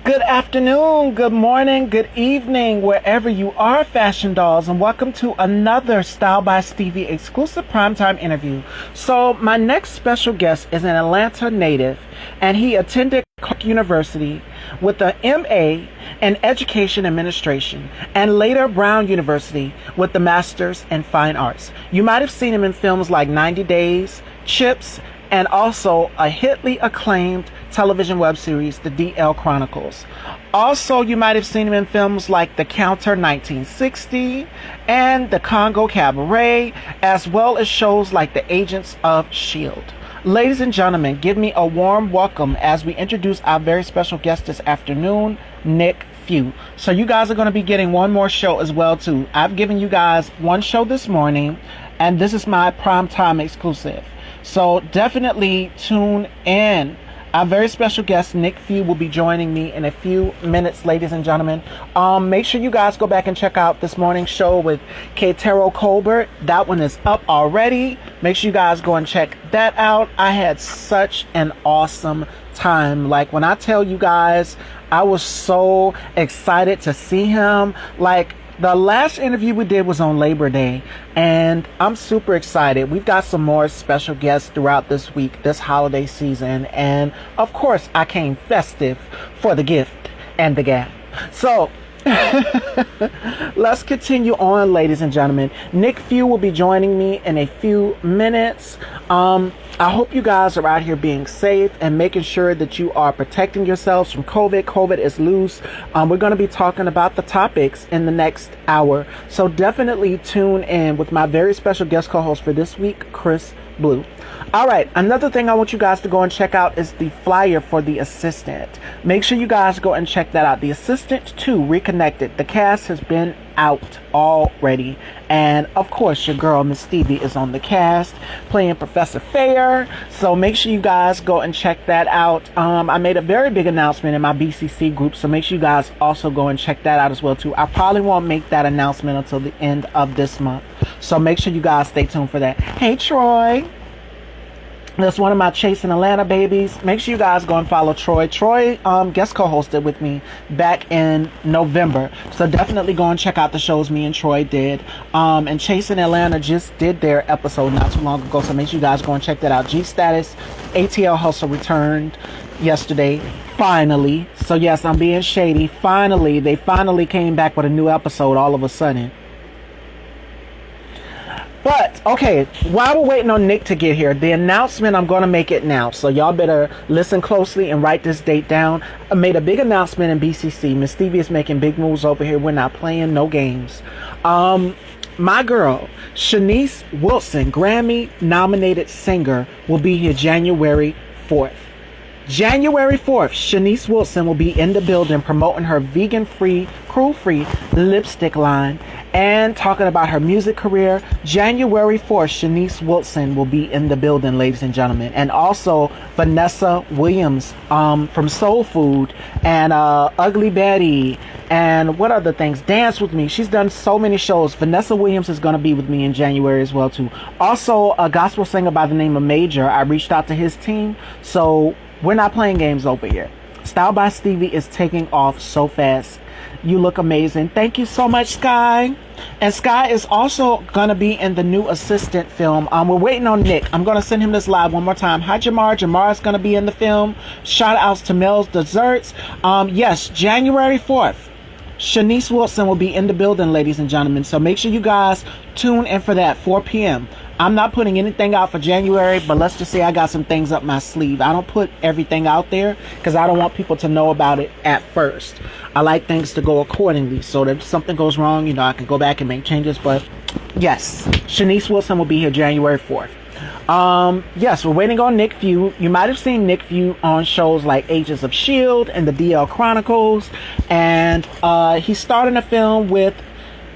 Good afternoon, good morning, good evening, wherever you are, fashion dolls, and welcome to another Style by Stevie exclusive primetime interview. So, my next special guest is an Atlanta native, and he attended Clark University with a MA in Education Administration, and later Brown University with the Masters in Fine Arts. You might have seen him in films like 90 Days, Chips, and also a hitly acclaimed television web series, The DL Chronicles. Also, you might have seen him in films like The Counter 1960 and The Congo Cabaret, as well as shows like The Agents of S.H.I.E.L.D. Ladies and gentlemen, give me a warm welcome as we introduce our very special guest this afternoon, Nick Few. So you guys are going to be getting one more show as well too. I've given you guys one show this morning, and this is my primetime exclusive. So definitely tune in. Our very special guest, Nick Few, will be joining me in a few minutes, ladies and gentlemen. Make sure you guys go back and check out this morning's show with Katero Colbert. That one is up already. Make sure you guys go and check that out. I had such an awesome time. Like, when I tell you guys, I was so excited to see him. Like, the last interview we did was on Labor Day, and I'm super excited. We've got some more special guests throughout this week, this holiday season, and of course, I came festive for the gift and the gap. So, let's continue on, ladies and gentlemen. Nick Few will be joining me in a few minutes. I hope you guys are out here being safe and making sure that you are protecting yourselves from COVID. COVID is loose. We're going to be talking about the topics in the next hour. So definitely tune in with my very special guest co-host for this week, Chris Blue. All right, another thing I want you guys to go and check out is the flyer for The Assistant. Make sure you guys go and check that out. The Assistant 2 Reconnected. The cast has been out already. And of course, your girl, Miss Stevie, is on the cast playing Professor Fair. So make sure you guys go and check that out. I made a very big announcement in my BCC group, so make sure you guys also go and check that out as well too. I probably won't make that announcement until the end of this month. So make sure you guys stay tuned for that. Hey, Troy. That's one of my Chasing Atlanta babies. Make sure you guys go and follow Troy. Troy guest co-hosted with me back in November. So definitely go and check out the shows me and Troy did. And Chasing Atlanta just did their episode not too long ago. So make sure you guys go and check that out. G Status, ATL Hustle returned yesterday. Finally. So yes, I'm being shady. Finally. They finally came back with a new episode all of a sudden. But, okay, while we're waiting on Nick to get here, the announcement, I'm going to make it now. So y'all better listen closely and write this date down. I made a big announcement in BCC. Miss Stevie is making big moves over here. We're not playing no games. My girl, Shanice Wilson, Grammy-nominated singer, will be here January 4th. January 4th, Shanice Wilson will be in the building promoting her vegan-free, cruelty-free lipstick line and talking about her music career. January 4th, Shanice Wilson will be in the building, ladies and gentlemen. And also Vanessa Williams from Soul Food and Ugly Betty and what other things? Dance With Me. She's done so many shows. Vanessa Williams is going to be with me in January as well too. Also, a gospel singer by the name of Major. I reached out to his team. So we're not playing games over here. Style by Stevie is taking off so fast. You look amazing. Thank you so much, Sky. And Sky is also going to be in the new Assistant film. We're waiting on Nick. I'm going to send him this live one more time. Hi, Jamar. Jamar is going to be in the film. Shout outs to Mel's Desserts. Yes, January 4th. Shanice Wilson will be in the building, ladies and gentlemen. So make sure you guys tune in for that, 4 p.m. I'm not putting anything out for January, but let's just say I got some things up my sleeve. I don't put everything out there because I don't want people to know about it at first. I like things to go accordingly. So that if something goes wrong, you know, I can go back and make changes. But yes, Shanice Wilson will be here January 4th. Yes, we're waiting on Nick Few. You might have seen Nick Few on shows like Agents of S.H.I.E.L.D. and the DL Chronicles. And he starred in a film with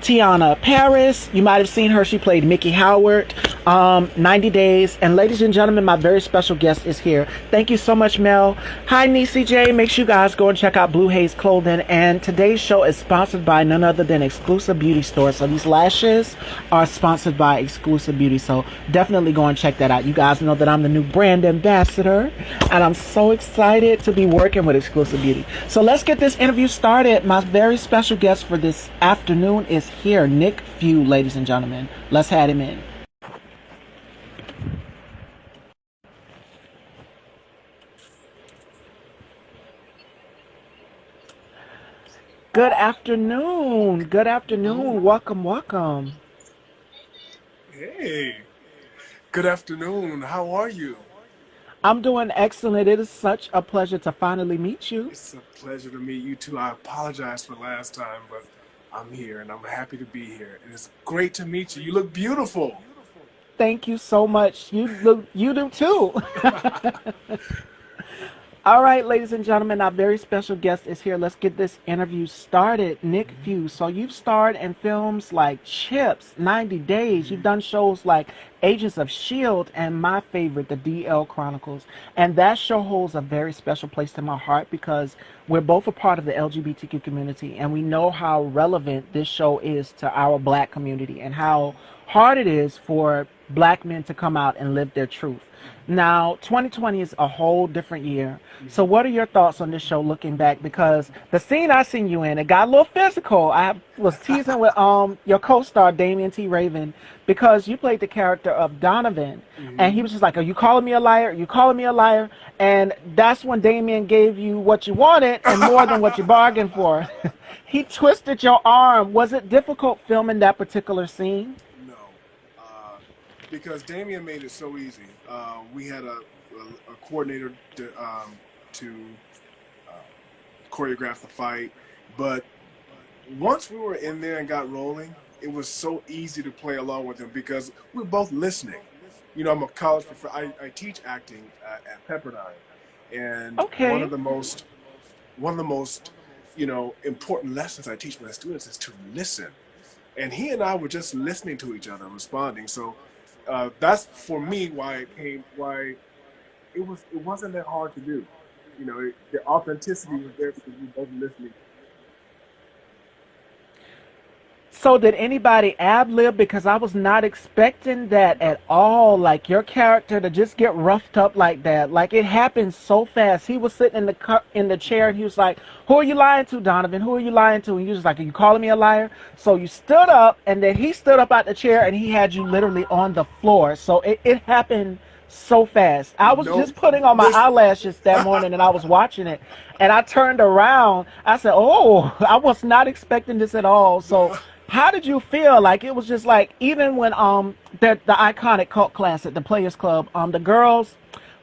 Tiana Paris. You might have seen her. She played Mickey Howard. 90 days. And ladies and gentlemen, my very special guest is here. Thank you so much, Mel. Hi, Niecy J. Make sure you guys go and check out Blue Haze Clothing. And today's show is sponsored by none other than Exclusive Beauty Store. So these lashes are sponsored by Exclusive Beauty. So definitely go and check that out. You guys know that I'm the new brand ambassador, and I'm so excited to be working with Exclusive Beauty. So let's get this interview started. My very special guest for this afternoon is here, Nick Few, ladies and gentlemen. Let's have him in. Good afternoon. Good afternoon. Welcome, welcome. Hey, good afternoon. How are you? I'm doing excellent. It is such a pleasure to finally meet you. It's a pleasure to meet you too. I apologize for last time, but I'm here and I'm happy to be here. And it's great to meet you. You look beautiful. Thank you so much. You do too. All right, ladies and gentlemen, our very special guest is here. Let's get this interview started. Nick Few. So you've starred in films like Chips, 90 Days. You've done shows like Agents of S.H.I.E.L.D. and my favorite, The DL Chronicles. And that show holds a very special place in my heart because we're both a part of the LGBTQ community, and we know how relevant this show is to our black community and how hard it is for black men to come out and live their truth. Now, 2020 is a whole different year. So what are your thoughts on this show looking back? Because the scene I seen you in, it got a little physical. I was teasing with your co-star, Damian T. Raven, because you played the character of Donovan. And he was just like, are you calling me a liar? Are you calling me a liar? And that's when Damian gave you what you wanted and more than what you bargained for. He twisted your arm. Was it difficult filming that particular scene? No, uh, because Damien made it so easy. We had a coordinator to choreograph the fight, but once we were in there and got rolling, it was so easy to play along with him because we were both listening. You know, I'm a college professor. I teach acting at Pepperdine, and Okay. one of the most important lessons I teach my students is to listen. And he and I were just listening to each other, responding. So that's for me why it wasn't that hard to do. The authenticity was there because we both listening. So did anybody ad lib? Because I was not expecting that at all. Like your character to just get roughed up like that. Like it happened so fast. He was sitting in the chair and he was like, "Who are you lying to, Donovan? Who are you lying to?" And you was like, "Are you calling me a liar?" So you stood up, and then he stood up out the chair and he had you literally on the floor. So it happened so fast. I was No, just putting on my listen. eyelashes that morning and I was watching it, and I turned around. I said, "Oh, I was not expecting this at all." So how did you feel? Like it was just like even when the iconic cult classic, the Players Club, the girls,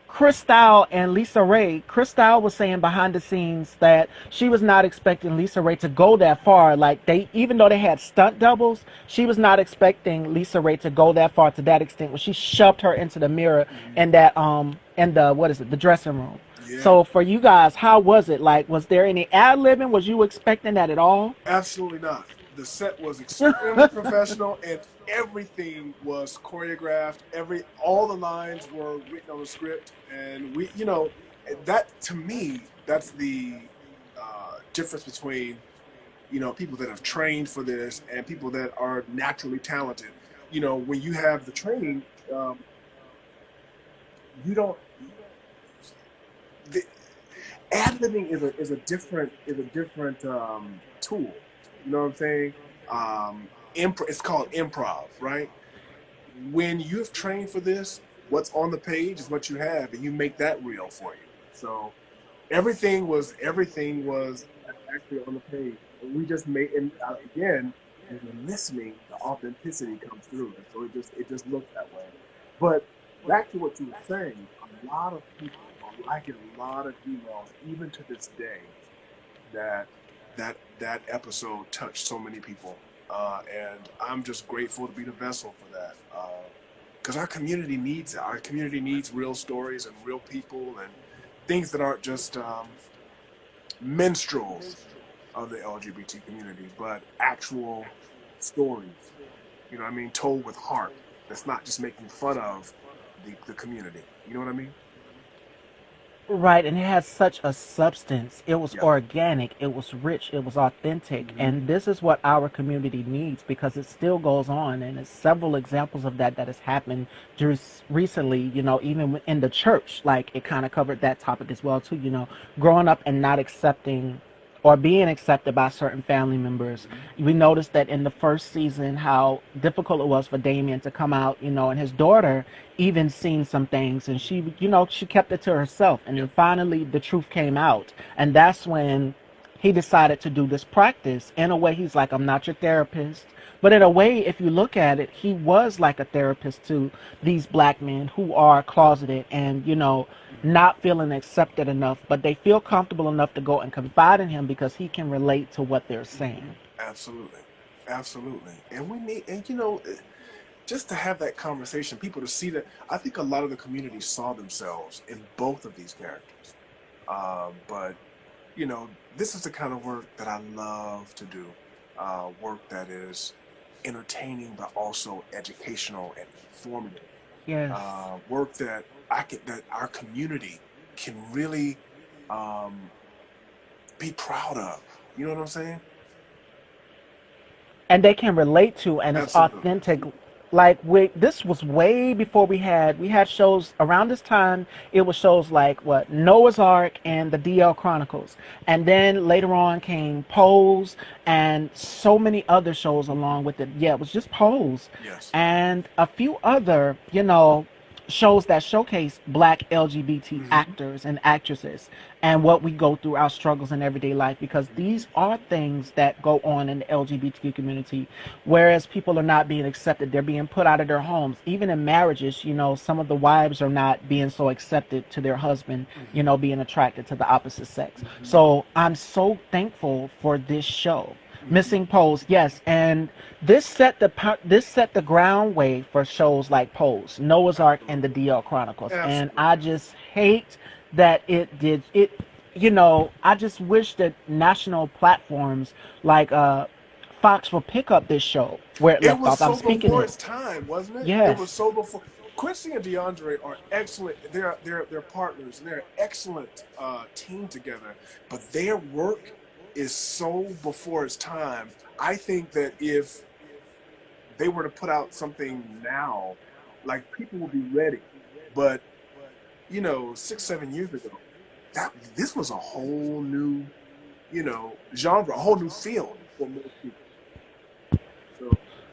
Cristal and Lisa Ray. Cristal was saying behind the scenes that she was not expecting Lisa Ray to go that far. Like they, even though they had stunt doubles, she was not expecting Lisa Ray to go that far to that extent. When she shoved her into the mirror in that in the what is it, the dressing room. Yeah, So for you guys, how was it? Like, was there any ad libbing? Was you expecting that at all? absolutely not. The set was extremely professional, and everything was choreographed. All the lines were written on the script, and that to me, that's the difference between people that have trained for this and people that are naturally talented. When you have the training, you don't. The, ad libbing is a different tool. You know what I'm saying? It's called improv, right? When you've trained for this, what's on the page is what you have, and you make that real for you. So everything was actually on the page. And we just made, and again, when you're listening, the authenticity comes through, and so it just looked that way. But back to what you were saying, a lot of people, I get a lot of emails, even to this day, that that episode touched so many people, and I'm just grateful to be the vessel for that. Because our community needs it. Our community needs real stories and real people and things that aren't just minstrels of the LGBT community, but actual stories. You know what I mean? Told with heart that's not just making fun of the community. You know what I mean? Right, and it has such a substance. It was Yeah. organic, it was rich, it was authentic, Hmm. and this is what our community needs because it still goes on, and there's several examples of that that has happened just recently. Even in the church, like it kind of covered that topic as well too. Growing up and not accepting or being accepted by certain family members. Hmm. We noticed that in the first season how difficult it was for Damien to come out, and his daughter even seen some things and she kept it to herself. And Yep. then finally the truth came out. And that's when he decided to do this practice. In a way, he's like, I'm not your therapist. But in a way, if you look at it, he was like a therapist to these black men who are closeted and, Hmm. not feeling accepted enough, but they feel comfortable enough to go and confide in him because he can relate to what they're saying. Absolutely. Absolutely. And we need, and just to have that conversation, people to see that. I think a lot of the community saw themselves in both of these characters. But this is the kind of work that I love to do. Work that is entertaining but also educational and informative. Yes. Work that our community can really um, be proud of. You know what I'm saying? And they can relate to, and it's Absolutely. authentic. Like this was way before we had shows around this time. It was shows like what Noah's Ark and the DL Chronicles, and then later on came Pose and so many other shows along with it. Yeah, it was just Pose Yes. and a few other shows that showcase black LGBT Hmm. actors and actresses and what we go through, our struggles in everyday life, because these are things that go on in the LGBTQ community. Whereas people are not being accepted, they're being put out of their homes. Even in marriages, some of the wives are not being so accepted to their husband, Hmm. being attracted to the opposite sex. Hmm. So I'm so thankful for this show. Hmm. Missing Pose, yes, and this set the groundway for shows like Pose, Noah's Ark, and the Absolutely. DL Chronicles. And I Absolutely. just hate that it did it. I just wish that national platforms like Fox will pick up this show where it It left was off. I'm so speaking before it. its time, wasn't it? It was Yes, so before. Quincy and DeAndre are excellent. They're partners and they're an excellent team together. But their work is so before its time. I think that if they were to put out something now, like people will be ready. But 6, 7 years ago, that this was a whole new genre, a whole new field for most people. So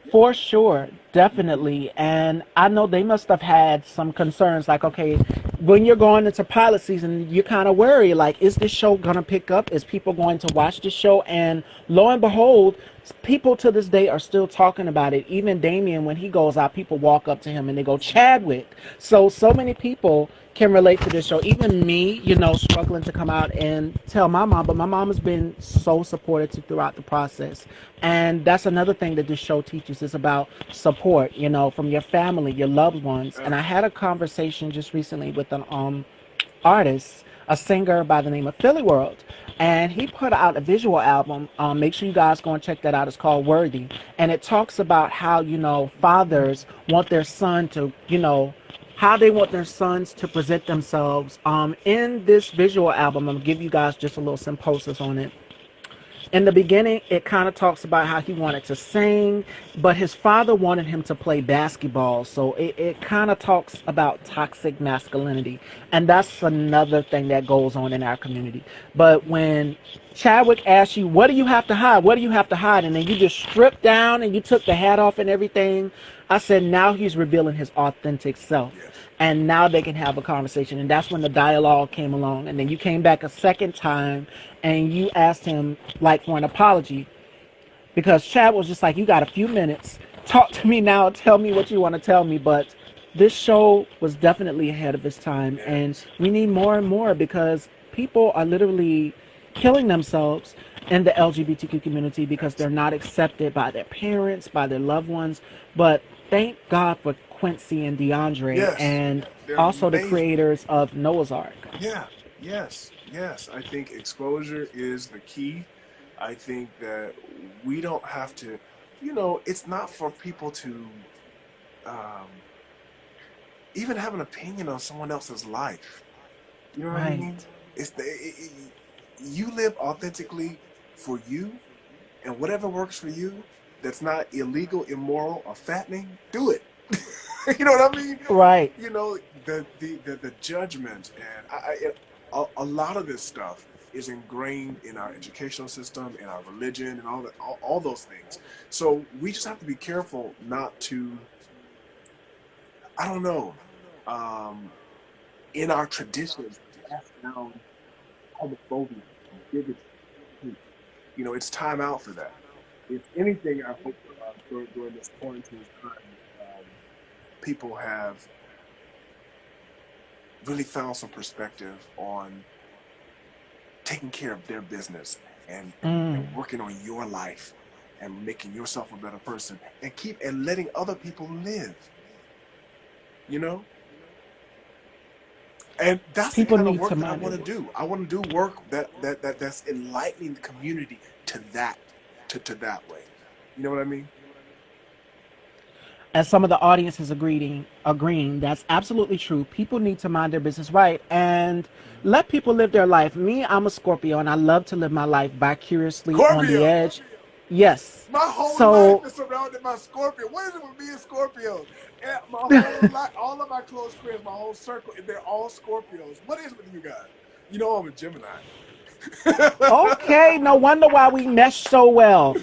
yeah. for sure, Hmm. definitely. And I know they must have had some concerns like, okay, when you're going into pilot season, you kind of worry like, is this show going to pick up? Is people going to watch this show? And lo and behold, people to this day are still talking about it. Even Damien, when he goes out, people walk up to him and they go, Chadwick. So many people can relate to this show. Even me, struggling to come out and tell my mom, but my mom has been so supportive throughout the process. And that's another thing that this show teaches is about support, from your family, your loved ones. And I had a conversation just recently with an artist, a singer by the name of Philly World. And he put out a visual album. Make sure you guys go and check that out. It's called Worthy. And it talks about how, fathers want their son to, how they want their sons to present themselves. In this visual album, I'm going to give you guys just a little synopsis on it. In the beginning, it kind of talks about how he wanted to sing, but his father wanted him to play basketball. So it kind of talks about toxic masculinity. And that's another thing that goes on in our community. But when Chadwick asks you, what do you have to hide? What do you have to hide? And then you just stripped down and you took the hat off and everything. I said, now he's revealing his authentic self. Yes. And now they can have a conversation. And that's when the dialogue came along. And then you came back a second time and you asked him, like, for an apology. Because Chad was just like, you got a few minutes. Talk to me now. Tell me what you want to tell me. But this show was definitely ahead of its time. And Yes. we need more and more because people are literally killing themselves in the LGBTQ community because they're not Absolutely. accepted by their parents, by their loved ones. But thank God for Quincy and DeAndre Yes. and They're also the amazing. creators of Noah's Ark. Yeah. Yes. Yes. I think exposure is the key. I think that we don't have to, it's not for people to um, even have an opinion on someone else's life. You know what I mean? Right. You live authentically for you, and whatever works for you that's not illegal, immoral, or fattening, do it. You know what I mean? Right. You know, the judgment, and a lot of this stuff is ingrained in our educational system, in our religion, and all those things. So we just have to be careful not to, I don't know, um, in our traditions, pass down homophobia and bigotry. You know, it's time out for that. If anything, I hope during this quarantine time, um, people have really found some perspective on taking care of their business and Mm. working on your life and making yourself a better person and letting other people live, you know? And that's the People kind of need to work that I mind their want to business. do. I want to do work that's enlightening the community to that way. You know what I mean? As some of the audience is agreeing, that's absolutely true. People need to mind their business, right, and let people live their life. Me, I'm a Scorpio, and I love to live my life vicariously on the Scorpio. edge. Yes. My whole life So is surrounded by Scorpio. What is it with me and Scorpios? And my whole life, all of my close friends, my whole circle, they're all Scorpios. What is it with you guys? You know I'm a Gemini. okay, no wonder why we mesh so well.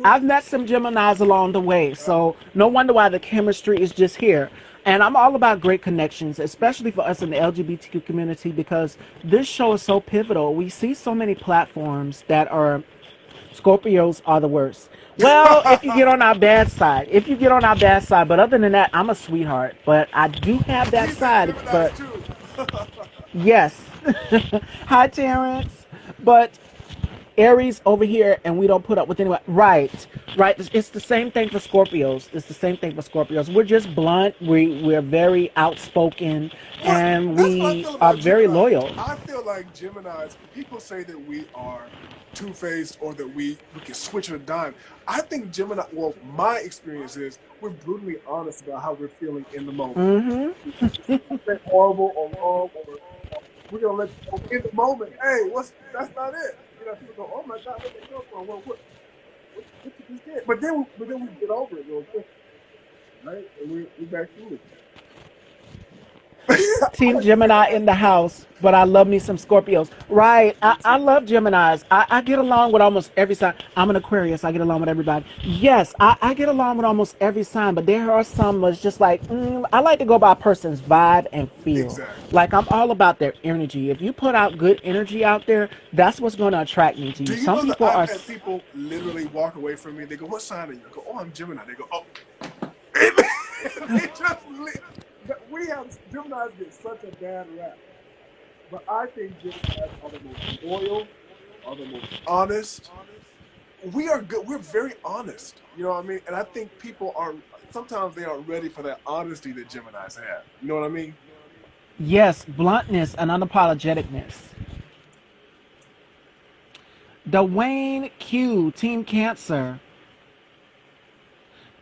I've met some Geminis along the way, so no wonder why the chemistry is just here. And I'm all about great connections, especially for us in the LGBTQ community, because this show is so pivotal. We see so many platforms that are Scorpios are the worst. Well, if you get on our bad side, but other than that, I'm a sweetheart. But I do have that He said side. Geminis But too. yes, hi Terrence. But Aries over here, and we don't put up with anyone. Right, right. It's the same thing for Scorpios. It's the same thing for Scorpios. We're just blunt. We're very outspoken, What? and That's what I we feel are about very Gemini. loyal. I feel like Geminis, people say that we are two-faced or that we can switch on a dime. I think Gemini, well, my experience is we're brutally honest about how we're feeling in the moment. If something horrible or wrong, or we're gonna let you know in the moment, hey, that's not it. You know, people go, oh my God, where did they come from? Well, what you just did? But then we get over it real quick, right? And we back to it. I Team like to say Gemini that. in the house, but I love me some Scorpios. Right. Me I too. love Geminis. I get along with almost every sign. I'm an Aquarius. I get along with everybody. Yes, I get along with almost every sign, but there are some that's just like, I like to go by a person's vibe and feel. Exactly. Like, I'm all about their energy. If you put out good energy out there, that's what's going to attract me to Do you. you Some know that people I've are. had people literally walk away from me? They go, "What sign are you?" I go, "Oh, I'm Gemini." They go, "Oh," they just we have Geminis get such a bad rap, but I think Geminis are the most loyal, are the most honest. We are good. We're very honest. You know what I mean? And I think people are sometimes they aren't ready for that honesty that Geminis have. You know what I mean? Yes, bluntness and unapologeticness. Dwayne Q, Team Cancer.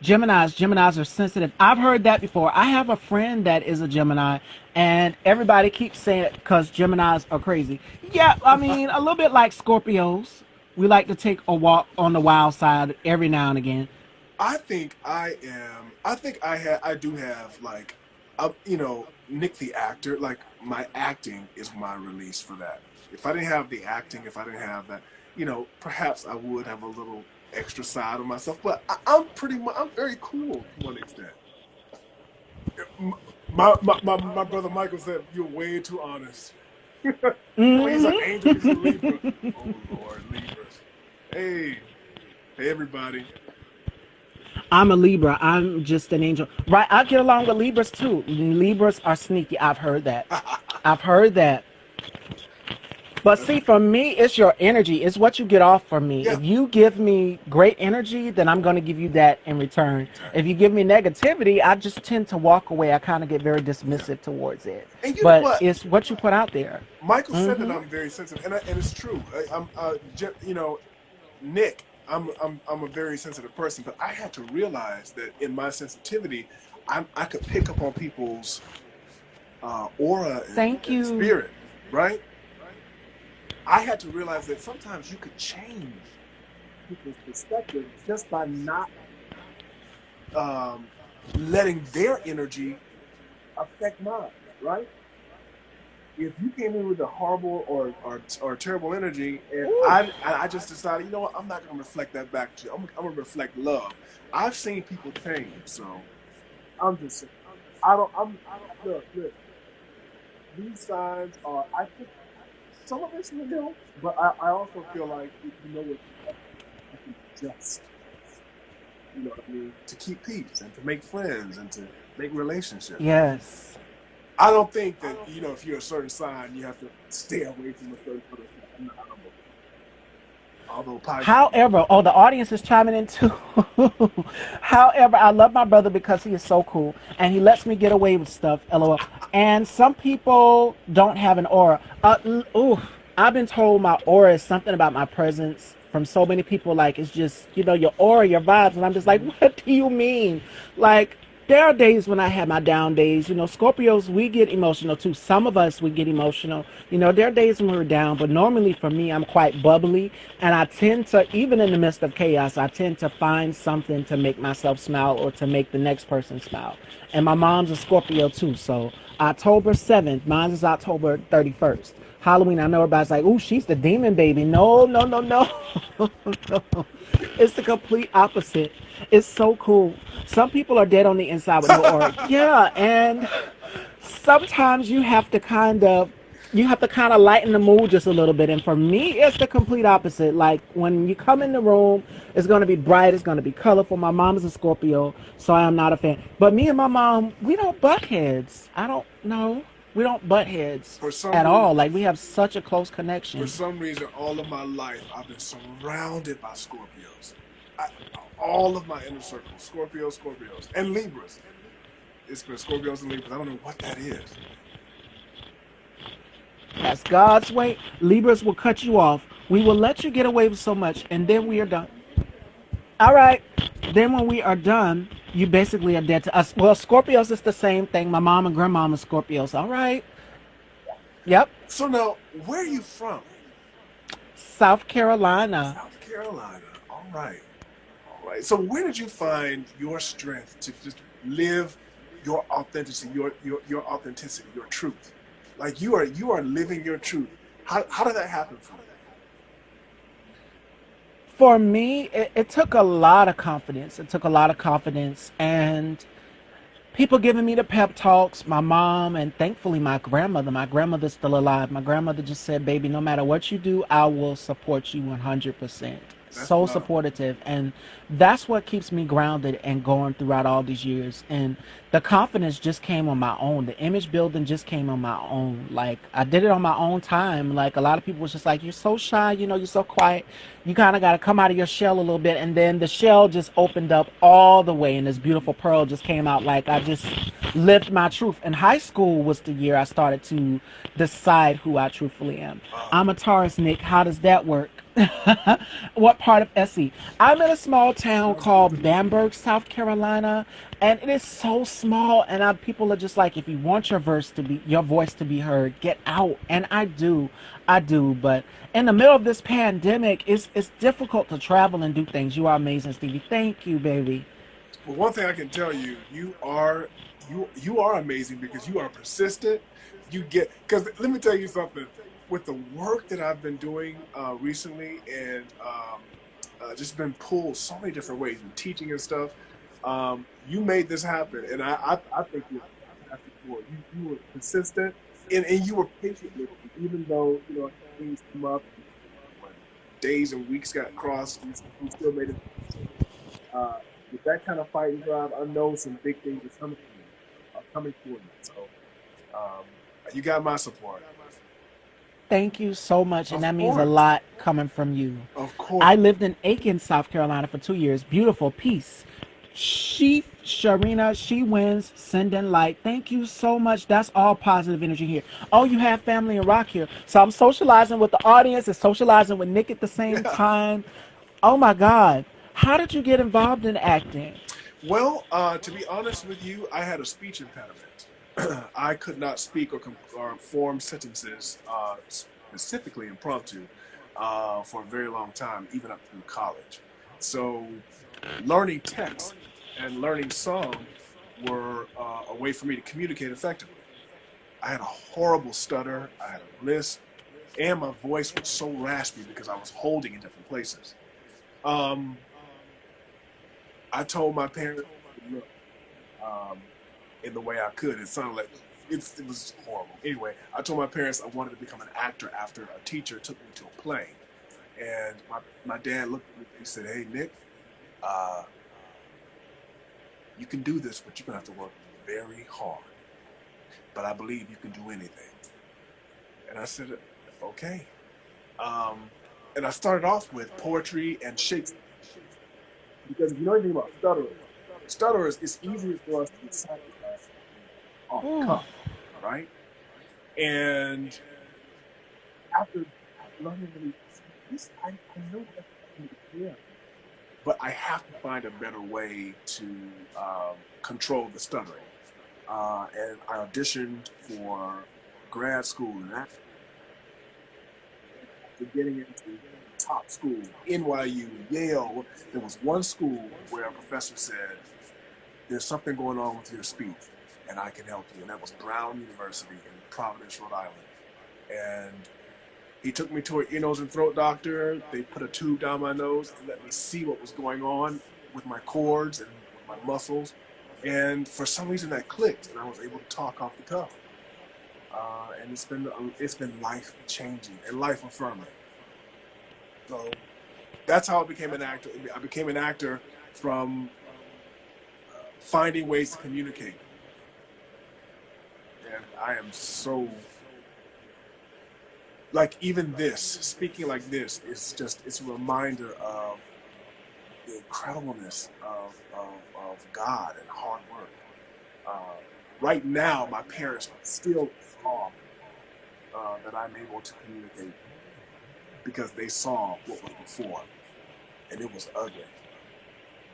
Geminis are sensitive. I've heard that before. I have a friend that is a Gemini, and everybody keeps saying it because Geminis are crazy. Yeah, I mean, a little bit like Scorpios. We like to take a walk on the wild side every now and again. I think I am. I think I do have like, Nick the actor. Like my acting is my release for that. If I didn't have the acting, if I didn't have that, perhaps I would have a little extra side of myself. But I'm pretty much. I'm very cool to one extent. M- my brother Michael said you're way too honest. Oh, he's an angel. He's a Libra. Oh Lord, Libras. Hey, hey, everybody. I'm a Libra. I'm just an angel. Right, I get along with Libras too. Libras are sneaky. I've heard that. I've heard that. But see, for me, it's your energy. It's what you get off from me. Yeah, If you give me great energy, then I'm going to give you that in return. If exactly. you give me negativity, I just tend to walk away. I kind of get very Yeah. dismissive towards it. And you know But what? it's what you put out there. Michael said that Hmm. I'm very sensitive, and it's true. Nick, I'm a very sensitive person, but I had to realize that in my sensitivity, I could pick up on people's aura Thank and you. spirit, right? I had to realize that sometimes you could change people's perspective just by not letting their energy affect mine, right? If you came in with a horrible or terrible energy, and Ooh. I just decided, you know what, I'm not going to reflect that back to you. I'm going to reflect love. I've seen people change, so I'm just saying. Look. These signs are, I think, some of it's real, but I also feel like if you know what you can adjust, you know what I mean, to keep peace and to make friends and to make relationships. Yes. I don't think that, if you're a certain sign, you have to stay away from a certain other sign. I don't believe that. Although However, the audience is chiming in too. However, I love my brother because he is so cool and he lets me get away with stuff. LOL. And some people don't have an aura. I've been told my aura is something about my presence from so many people. Like, it's just, your aura, your vibes. And I'm just like, what do you mean? Like, there are days when I have my down days. Scorpios, we get emotional too. Some of us, we get emotional. There are days when we're down, but normally for me, I'm quite bubbly. And I tend to, even in the midst of chaos, I tend to find something to make myself smile or to make the next person smile. And my mom's a Scorpio too. So October 7th, mine is October 31st. Halloween, I know everybody's like, ooh, she's the demon baby. No, no, no, no. No. It's the complete opposite. It's so cool. Some people are dead on the inside with no aura. Yeah, and sometimes you have to kind of lighten the mood just a little bit. And for me, it's the complete opposite. Like, when you come in the room, it's going to be bright, it's going to be colorful. My mom is a Scorpio, so I am not a fan. But me and my mom, we don't butt heads. I don't know. We don't butt heads at all. Like, we have such a close connection. For some reason, all of my life, I've been surrounded by Scorpios. All of my inner circle, Scorpios, and Libras. It's been Scorpios and Libras. I don't know what that is. That's God's way. Libras will cut you off. We will let you get away with so much, and then we are done. All right. Then when we are done, you basically are dead to us. Well, Scorpios is the same thing. My mom and grandmom are Scorpios. All right. Yep. So now, where are you from? South Carolina. South Carolina. All right. So where did you find your strength to just live your authenticity, your authenticity, your truth? Like, you are living your truth. How did that happen for you? For me, it took a lot of confidence. It took a lot of confidence and people giving me the pep talks, my mom, and thankfully my grandmother. My grandmother's still alive. My grandmother just said, baby, no matter what you do, I will support you 100%. So supportive, and that's what keeps me grounded and going throughout all these years. And the confidence just came on my own. The image building just came on my own. Like, I did it on my own time. Like, a lot of people was just like, you're so shy, you're so quiet, you kind of got to come out of your shell a little bit. And then the shell just opened up all the way, and this beautiful pearl just came out. Like, I just lived my truth. And high school was the year I started to decide who I truthfully am. I'm a Taurus, Nick. How does that work? What part of SE? I'm in a small town called Bamberg, South Carolina, and it is so small. And people are just like, if you want your voice to be heard, get out. And I do. But in the middle of this pandemic, it's difficult to travel and do things. You are amazing, Stevie. Thank you, baby. Well, one thing I can tell you, you are amazing because you are persistent. Because let me tell you something. With the work that I've been doing recently, and just been pulled so many different ways in teaching and stuff, you made this happen, and I think you're fantastic for it. You were consistent, and you were patient with it, even though things come up, when days and weeks got crossed, you still made it. With that kind of fighting drive, I know some big things are coming for you. So you got my support. Thank you so much, and Of that means a course. lot coming from you. Of course. I lived in Aiken, South Carolina for 2 years. Beautiful, peace. Sharina, she wins, sending light. Thank you so much. That's all positive energy here. Oh, you have family in rock here. So I'm socializing with the audience and socializing with Nick at the same time. Oh my God. How did you get involved in acting? Well, to be honest with you, I had a speech impediment. I could not speak or form sentences, specifically impromptu, for a very long time, even up through college. So, learning text and learning song were a way for me to communicate effectively. I had a horrible stutter, I had a lisp, and my voice was so raspy because I was holding in different places. Um, I told my parents, look, um, in the way I could. It sounded like it was horrible. Anyway, I told my parents I wanted to become an actor after a teacher took me to a play. And my dad looked at me, he said, "Hey, Nick, uh, you can do this, but you're going to have to work very hard. But I believe you can do anything." And I said, "Okay." Um, and I started off with poetry and Shakespeare. Because if you know anything about stutterers, it's easier for us to recite off the Mm. cuff, right? And after learning to this, I know that's clear, but I have to find a better way to control the stuttering. And I auditioned for grad school, and after getting into top school, NYU, Yale, there was one school where a professor said, "There's something going on with your speech, and I can help you." And that was Brown University in Providence, Rhode Island. And he took me to an ear, nose, and throat doctor. They put a tube down my nose and let me see what was going on with my cords and with my muscles. And for some reason that clicked, and I was able to talk off the cuff. And it's been life changing and life affirming. So that's how I became an actor. I became an actor from finding ways to communicate, and I am so like even this speaking like this is just it's a reminder of the incredibleness of God and hard work. Uh, right now, my parents are still awe that I'm able to communicate because they saw what was before, and it was ugly.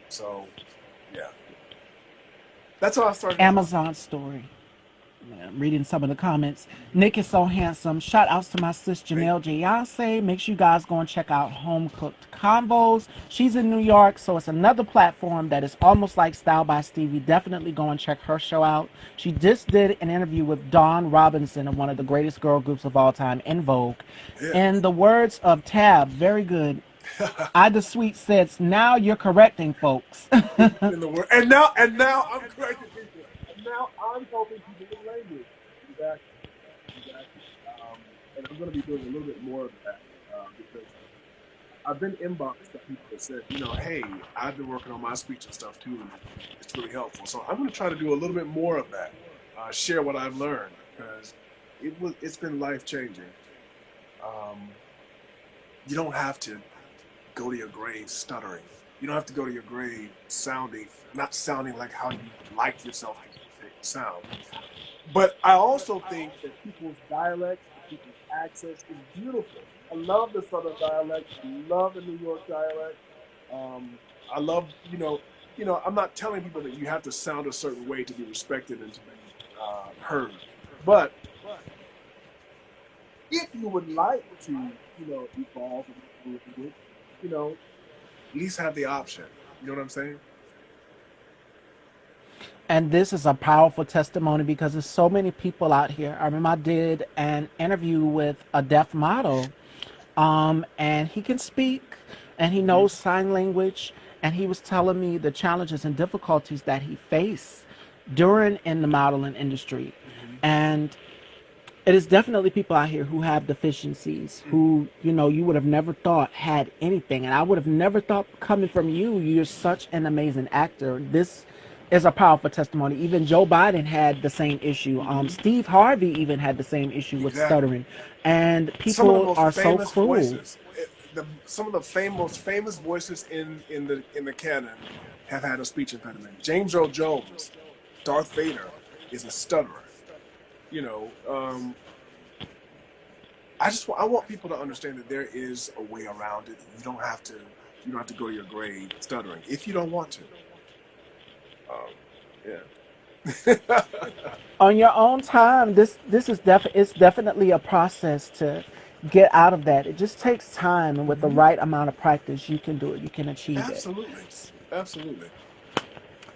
So, yeah, that's how I started out. Amazon story. Yeah, I'm reading some of the comments. Nick is so handsome. Shout outs to my sis Thank Janelle Jayase. Make sure you guys go and check out Home Cooked Convos. She's in New York, so it's another platform that is almost like Style by Stevie. Definitely go and check her show out. She just did an interview with Dawn Robinson of one of the greatest girl groups of all time, In Vogue. you. In the words of Tab, very good. Yeah. I the sweet says, now you're correcting folks. In the word, and now I'm correcting people, and now I'm helping people with language. Exactly, exactly. And I'm going to be doing a little bit more of that because I've been inboxed by people that said, hey, I've been working on my speech and stuff too, and it's really helpful. So I'm going to try to do a little bit more of that, share what I've learned because it's been life changing. Um, you don't have to go to your grave stuttering. You don't have to go to your grave not sounding like how you like yourself to sound. But I also think that people's dialects, people's accents is beautiful. I love the Southern dialect. I love the New York dialect. I love, I'm not telling people that you have to sound a certain way to be respected and to be heard. But if you would like to, evolve and improve it, at least have the option. You know what I'm saying? And this is a powerful testimony because there's so many people out here. I remember I did an interview with a deaf model, and he can speak and he Hmm. knows sign language, and he was telling me the challenges and difficulties that he faced during in the modeling industry. Hmm. And it is definitely people out here who have deficiencies who you would have never thought had anything, and I would have never thought coming from you. You're such an amazing actor. This is a powerful testimony. Even Joe Biden had the same issue. Hmm. Steve Harvey even had the same issue with Exactly. stuttering, and Some of the people most are so famous cruel. voices, some of the most famous voices in the canon have had a speech impediment. James Earl Jones, Darth Vader, is a stutterer. You know, I want people to understand that there is a way around it. You don't have to go to your grave stuttering if you don't want to. Yeah. On your own time, this is it's definitely a process to get out of that. It just takes time, and with the Hmm. right amount of practice, you can do it. You can achieve it. Absolutely. Absolutely.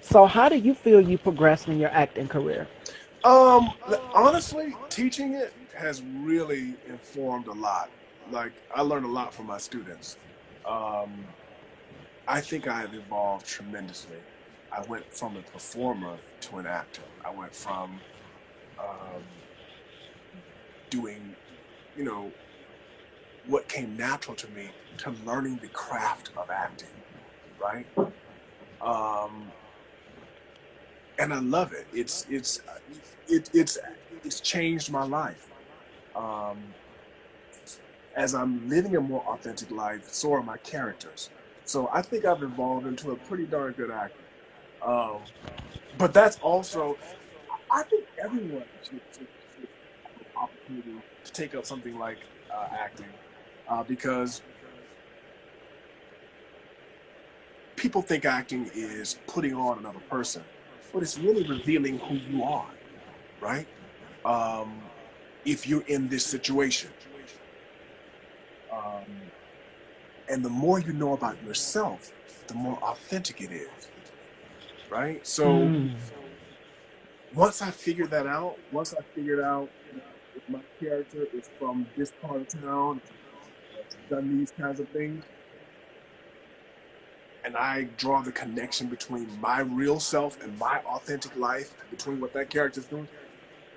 So, how do you feel you progressed in your acting career? Honestly, teaching it has really informed a lot. Like I learned a lot from my students. Um, I think I have evolved tremendously. I went from a performer to an actor. I went from um, doing, you know, what came natural to me to learning the craft of acting, right? Um, and I love it. It's it's changed my life. Um, as I'm living a more authentic life, so are my characters. So I think I've evolved into a pretty darn good actor. Um, but that's also, I think everyone should have an opportunity to take up something like acting, because people think acting is putting on another person, but it's really revealing who you are, right? Um, if you're in this situation, um, and the more you know about yourself, the more authentic it is, right? So Mm. once I figured out that if my character is from this part of town, has done these kinds of things, and I draw the connection between my real self and my authentic life, between what that character is doing.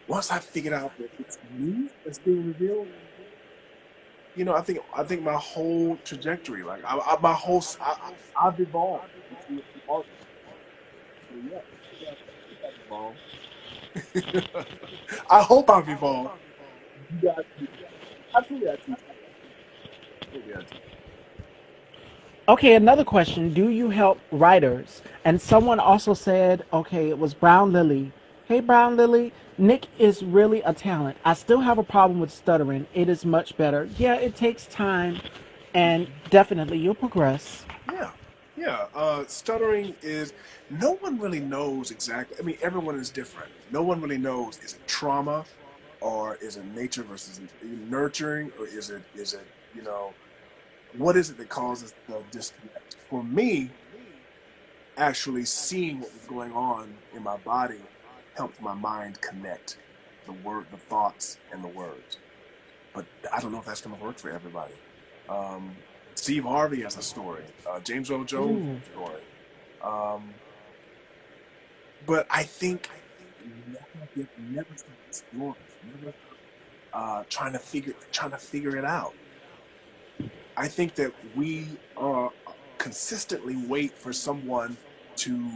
Once I figured out that it's me that's being revealed, I think my whole trajectory, like I've evolved into an artist. So yeah, I think I've evolved. I hope I've evolved. You guys, absolutely, I teach. Absolutely, I teach. Okay, another question. Do you help writers? And someone also said, okay, it was Brown Lily. Hey, Brown Lily, Nick is really a talent. I still have a problem with stuttering. It is much better. Yeah, it takes time, and definitely you'll progress. Yeah, yeah. Stuttering is, no one really knows exactly. I mean, everyone is different. No one really knows, is it trauma, or is it nature versus nurturing, or is it what is it that causes the disconnect? For me, actually seeing what was going on in my body helped my mind connect the thoughts, and the words. But I don't know if that's going to work for everybody. Um, Steve Harvey has a story. James Earl Jones has Ooh. a story. Um, but I think never stop exploring, never stop trying to figure it out. I think that we consistently wait for someone to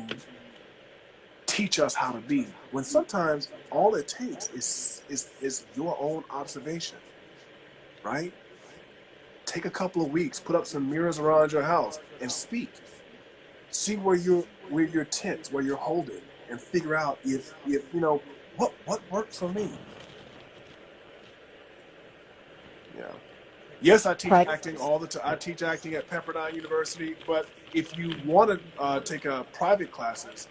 teach us how to be, when sometimes all it takes is your own observation, right? Take a couple of weeks, put up some mirrors around your house and speak. See where you're tense, where you're holding, and figure out if what worked for me. Yeah. Yes, I teach acting Practice. all the time. I teach acting at Pepperdine University, but if you want to take private classes,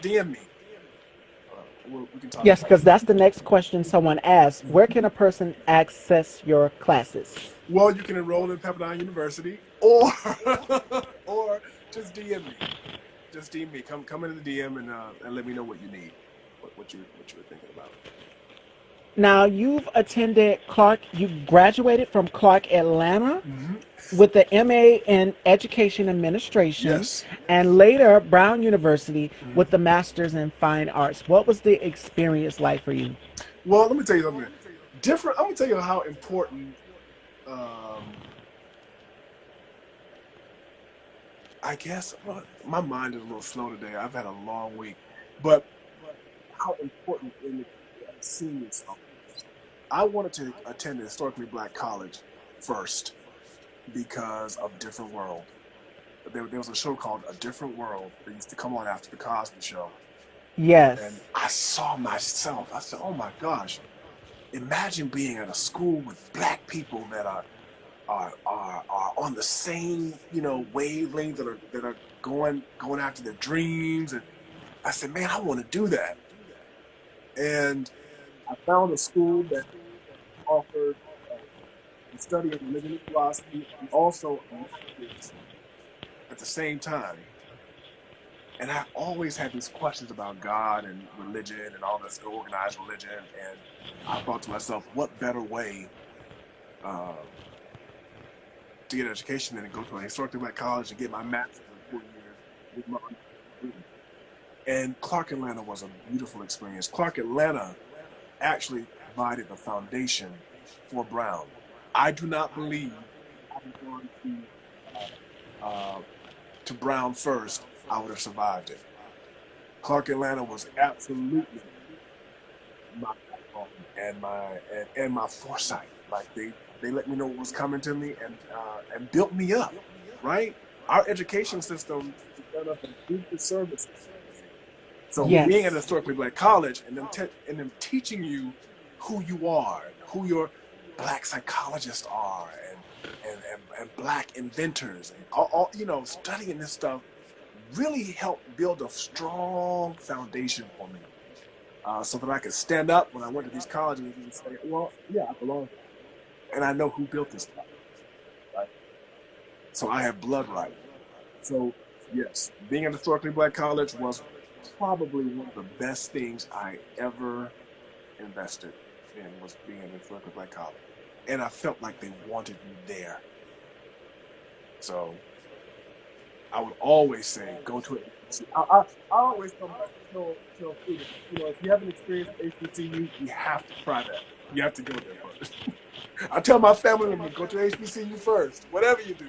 DM me. We can talk Yes, about it. because that's the next question someone asked. Where can a person access your classes? Well, you can enroll in Pepperdine University, or or just DM me. Just DM me. Come into the DM and let me know what you need, what you were thinking about. Now, you've attended Clark, you graduated from Clark Atlanta Hmm. with the MA in Education Administration Yes. and later Brown University Hmm. with the Masters in Fine Arts. What was the experience like for you? Well, let me tell you something different. I'm gonna tell you how important. Um, I guess, well, my mind is a little slow today. I've had a long week, but how important in seeing yourself first. I wanted to attend a historically black college first because of Different World. There was a show called A Different World that used to come on after the Cosby Show, and Yes. I saw myself. I said, "Oh my gosh! Imagine being at a school with black people that are on the same wavelength, that are going after their dreams." And I said, man, I want to do that. And I found a school that offered the study of religion and philosophy and also a master's at the same time. And I always had these questions about God and religion and all this organized religion. And I thought to myself, what better way uh, to get an education than to go to a historically black college and get my master's in 4 years with my undergraduate. And Clark Atlanta was a beautiful experience. Clark Atlanta actually provided the foundation for Brown. I do not believe I had gone to Brown first, I would have survived it. Clark Atlanta was absolutely my backbone and my foresight. Like they let me know what was coming to me and built me up. Right? Our education system is done up in good services. So being at a Yes. historically black college and them teaching you who you are, who your black psychologists are, and black inventors, and all studying this stuff really helped build a strong foundation for me, so that I could stand up when I went to these colleges and say, well, yeah, I belong here, and I know who built this stuff, right? So I have blood right. So yes, being at a historically black college was probably one of the best things I ever invested in, was being at a historically black college. And I felt like they wanted me there. So I would always say, go to it. I always tell students, if you haven't experienced HBCU, you have to try that. You have to go there first. I tell my family members, go to HBCU first, whatever you do.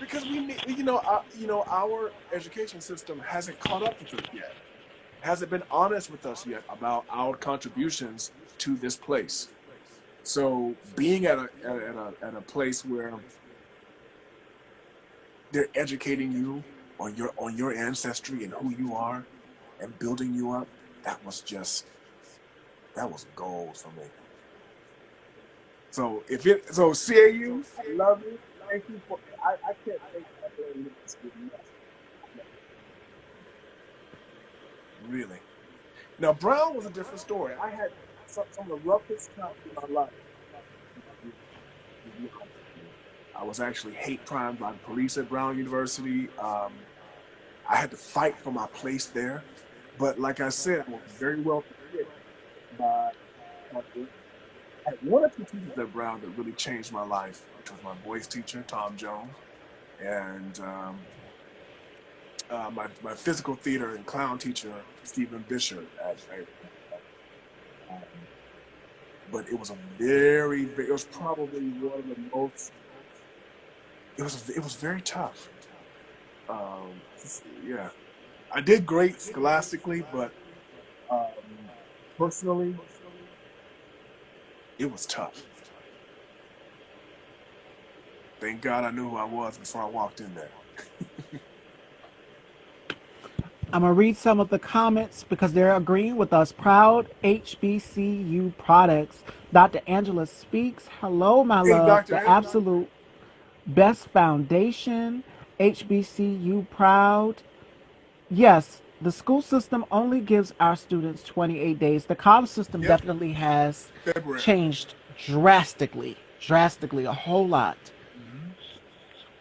Because we need, our education system hasn't caught up with us yet. Hasn't been honest with us yet about our contributions to this place. So being at a place where they're educating you on your ancestry and who you are and building you up, that was gold for me. So CAU, I love you. Thank you for. I can't thank you enough. Really. Now Brown was a different story. I had some of the roughest times in my life. I was actually hate crimed by the police at Brown University. I had to fight for my place there. But like I said, I was very well prepared by I had one or two teachers at Brown that really changed my life, which was my voice teacher, Tom Jones, and my physical theater and clown teacher, Stephen Bishop. But it was it was probably one of the most, it was very tough. Yeah. I did great scholastically, but personally, it was tough. Thank God I knew who I was before I walked in there. I'm going to read some of the comments because they're agreeing with us. Proud HBCU products. Dr. Angela speaks. Hello, my Hey, love. Dr. The Angela. absolute best foundation. HBCU proud. Yes, the school system only gives our students 28 days. The college system Yep, definitely has February. changed drastically, a whole lot. Hmm.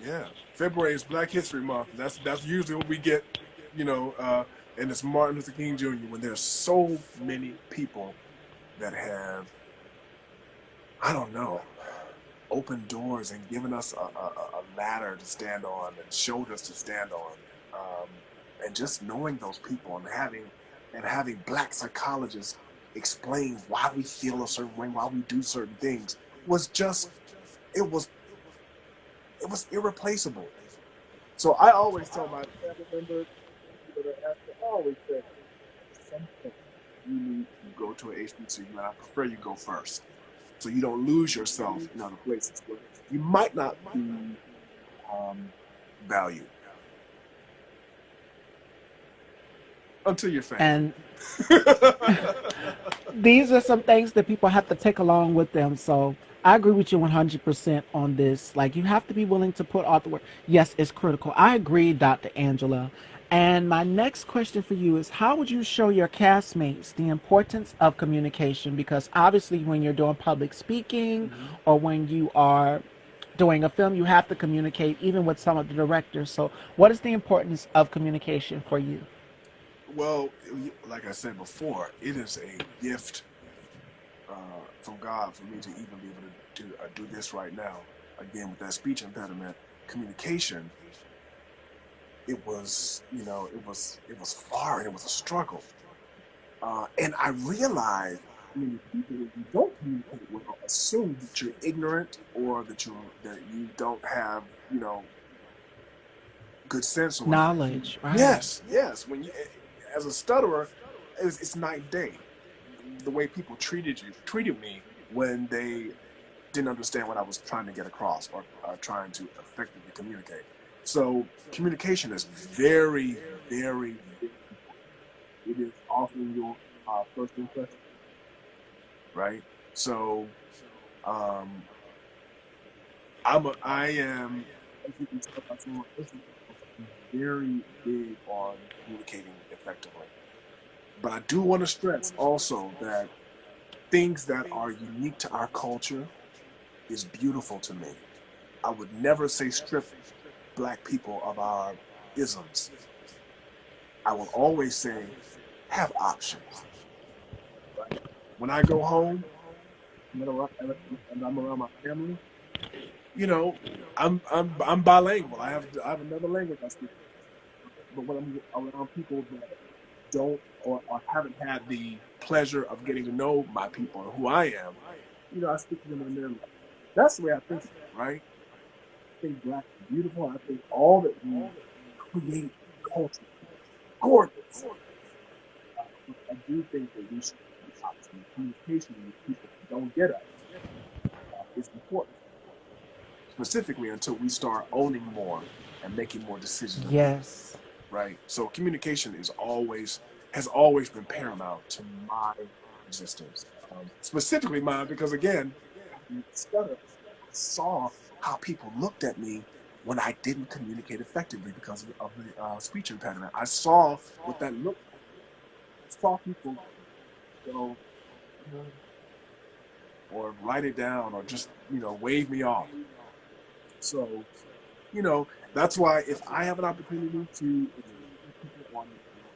Yeah, February is Black History Month. That's usually what we get, and it's Martin Luther King Jr. when there's so many people that have, I don't know, opened doors and given us a ladder to stand on and shoulders to stand on, and just knowing those people and having Black psychologists explain why we feel a certain way, why we do certain things was just it was it was irreplaceable. So I always tell my family members, people that ask me, I always say, at some point you need to go to an HBCU, and I prefer you go first, so you don't lose yourself in other places where you might not be valued until you're famous. And these are some things that people have to take along with them. So I agree with you 100% on this. Like, you have to be willing to put out the work. Yes, it's critical. I agree, Dr. Angela. And my next question for you is, how would you show your castmates the importance of communication? Because obviously, when you're doing public speaking Hmm. or when you are doing a film, you have to communicate, even with some of the directors. So, what is the importance of communication for you? Well, like I said before, it is a gift from God for me to even be able to do this right now. Again, with that speech impediment, communication, it was far and it was a struggle. And I realized many people, when you don't communicate well, assume that you're ignorant or that you don't have good sense or whatever. Knowledge, right? Yes, yes. When you, as a stutterer, it's night and day. The way people treated me when they didn't understand what I was trying to get across or trying to effectively communicate. So communication is very, very, very important. It is often your first impression, right? So um, I am, as you can tell by some of my listeners, very big on communicating effectively. But I do want to stress also that things that are unique to our culture is beautiful to me. I would never say strip black people of our isms. I will always say have options. Right? When I go home and I'm around my family, you know, I'm bilingual. I have another language I speak. But when I'm around people that don't or haven't had the pleasure of getting to know my people and who I am, I speak to them in their language. That's the way I think, right? I think black is beautiful. I think all that we create culture gorgeous. But I do think that we should have the option. Communication with people who don't get us is important, specifically until we start owning more and making more decisions in life, Yes. right? So communication has always been paramount to my existence, specifically mine, because again, stutter, I saw how people looked at me when I didn't communicate effectively because of the speech impediment. I saw what that looked like. I saw people go, "Uh," or write it down or just, wave me off. So, that's why if I have an opportunity to educate people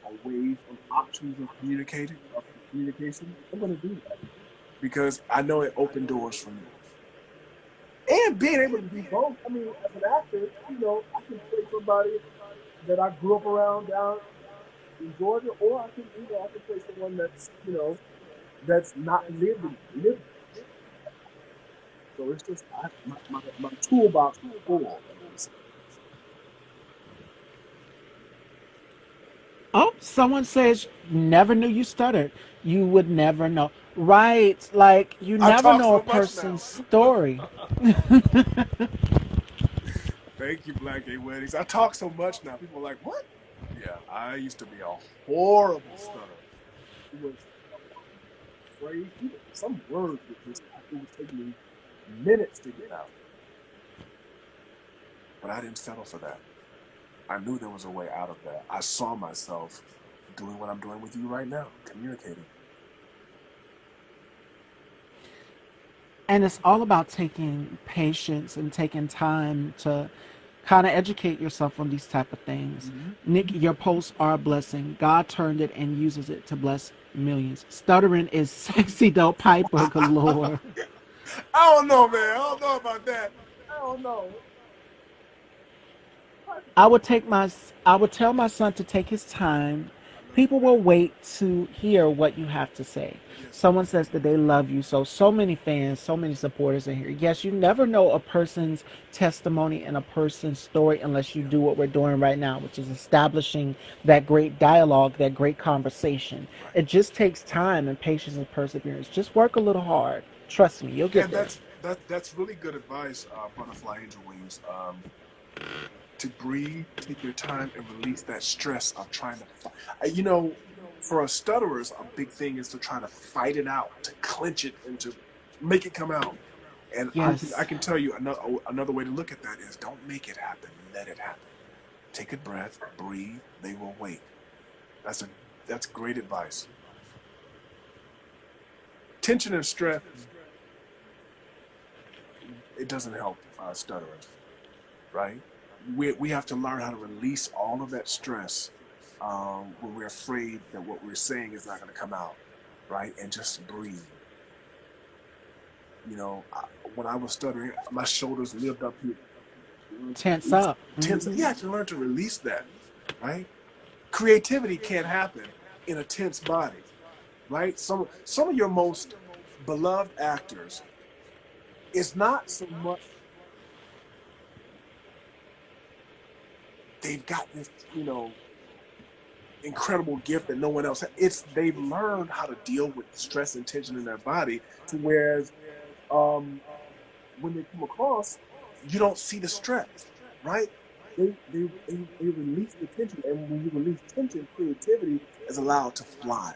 on ways, on options of communication, I'm going to do that because I know it opened doors for me. And being able to do both, I mean, as an actor, I can play somebody that I grew up around down in Georgia, or I can play someone that's not lived. So it's just my toolbox is full. As they say. Oh, someone says, never knew you stuttered. You would never know. Right. Like, you I never talk know a so much now. person's story. Thank you, Black Gay Weddings. I talk so much now. People are like, "What?" Yeah, I used to be a horrible stutterer. It was afraid. Even some words it would take me minutes to get out, but I didn't settle for that. I knew there was a way out of that. I saw myself doing what I'm doing with you right now, communicating. And it's all about taking patience and taking time to kind of educate yourself on these type of things. Hmm. Nick, your posts are a blessing. God turned it and uses it to bless millions. Stuttering is sexy though, Piper galore. I don't know, man. I don't know about that. I don't know. I would tell my son to take his time. I love People that. will wait to hear what you have to say. Yes, Someone says that they love you. So many fans, so many supporters in here. Yes, you never know a person's testimony and a person's story unless you yeah, do what we're doing right now, which is establishing that great dialogue, that great conversation. right. It just takes time and patience and perseverance. Just work a little hard. Trust me, you'll get And there. that's really good advice, Butterfly Angel Wings. To breathe, take your time, and release that stress of trying to. For us stutterers, a big thing is to try to fight it out, to clench it, and to make it come out. And I can I Yes. can tell you another way to look at that is don't make it happen, let it happen. Take a breath, breathe, they will wait. That's a that's great advice. Tension and stress, it doesn't help stuttering, right? We have to learn how to release all of that stress when we're afraid that what we're saying is not going to come out, right? And just breathe. You know, when I was stuttering, my shoulders lived up here. Tense up. Tense. You have to learn to release that, right? Creativity can't happen in a tense body, right? Some of your most beloved actors is not so much they've got this, incredible gift that no one else has. It's they've learned how to deal with stress and tension in their body to whereas um, when they come across, you don't see the stress, right? They release the tension, and when you release tension, creativity is allowed to fly,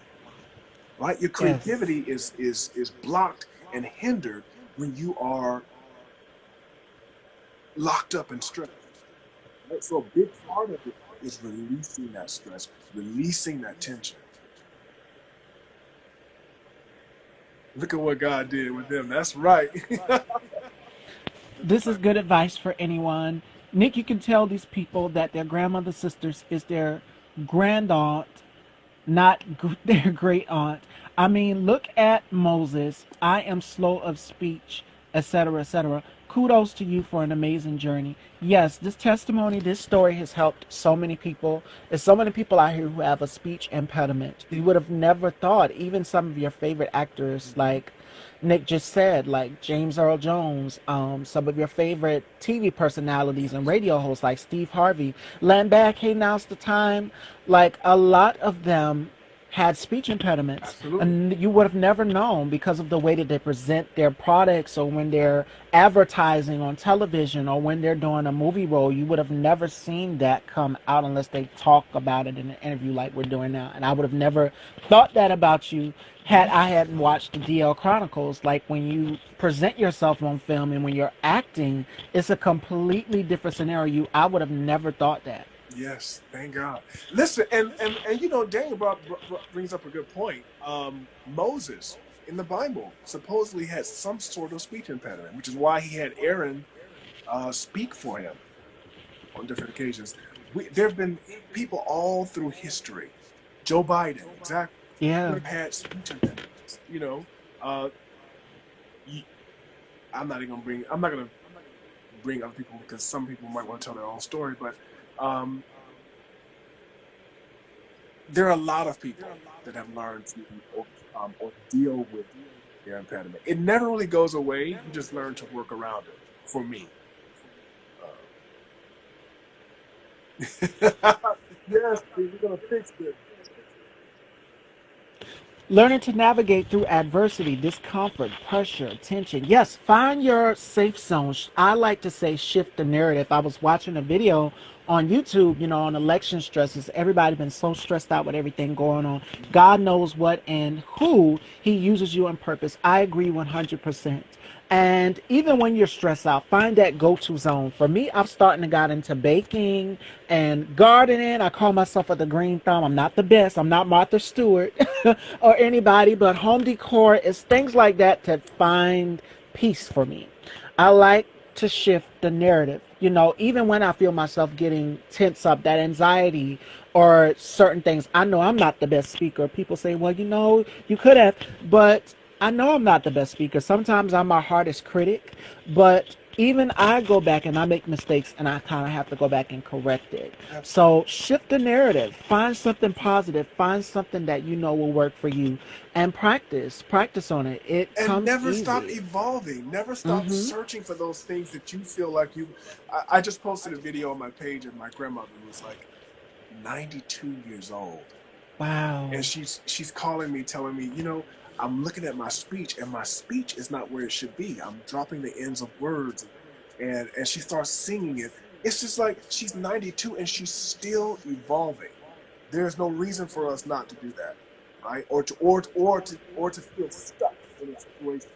right? Your Yes. creativity is blocked and hindered when you are locked up in stress. Right? So a big part of it is releasing that stress, releasing that tension. Look at what God did with them. That's right. This is good advice for anyone. Nick, you can tell these people that their grandmother's sisters is their grandaunt, not their great aunt. I mean, look at Moses. I am slow of speech, etc., etc. Kudos to you for an amazing journey. Yes, this testimony, this story has helped so many people. There's so many people out here who have a speech impediment. You would have never thought, even some of your favorite actors, like Nick just said, like James Earl Jones, some of your favorite TV personalities and radio hosts like Steve Harvey, Land Back, Hey Now's the Time, like a lot of them had speech impediments, Absolutely. and you would have never known because of the way that they present their products, or when they're advertising on television, or when they're doing a movie role. You would have never seen that come out unless they talk about it in an interview like we're doing now. And I would have never thought that about you had I hadn't watched the DL Chronicles. Like, when you present yourself on film and when you're acting, it's a completely different scenario. I would have never thought that. Yes, thank God. Listen, and Daniel brings up a good point. Moses in the Bible supposedly had some sort of speech impediment, which is why he had Aaron speak for him on different occasions. There have been people all through history. Joe Biden, exactly, Yeah. have had speech impediments. Uh, y- I'm not gonna bring other people because some people might want to tell their own story, but um, there are a lot of people that have learned to overcome or deal with their impediment. It never really goes away. You just learn to work around it. For me, yes, we're gonna fix this. Learning to navigate through adversity, discomfort, pressure, tension. Yes, find your safe zone. I like to say shift the narrative. I was watching a video on YouTube, on election stresses. Everybody been so stressed out with everything going on. God knows what and who he uses you on purpose. I agree 100%. And even when you're stressed out, find that go-to zone. For me, I'm starting to got into baking and gardening. I call myself the green thumb. I'm not the best. I'm not Martha Stewart or anybody, but home decor is things like that to find peace for me. I like to shift the narrative. Even when I feel myself getting tense up, that anxiety or certain things, I know I'm not the best speaker. People say, well, you could have, but I know I'm not the best speaker. Sometimes I'm my hardest critic, but even I go back and I make mistakes and I kind of have to go back and correct it. Absolutely. So shift the narrative, find something positive, find something that you know will work for you, and practice on it. It And comes never stop easy. evolving. Never stop Mm-hmm. searching for those things that you feel like you. I just posted a video on my page of my grandmother who was like 92 years old, Wow. and she's calling me, telling me, I'm looking at my speech, and my speech is not where it should be. I'm dropping the ends of words, and she starts singing it. It's just like she's 92 and she's still evolving. There's no reason for us not to do that, right? Or to feel stuck in a situation.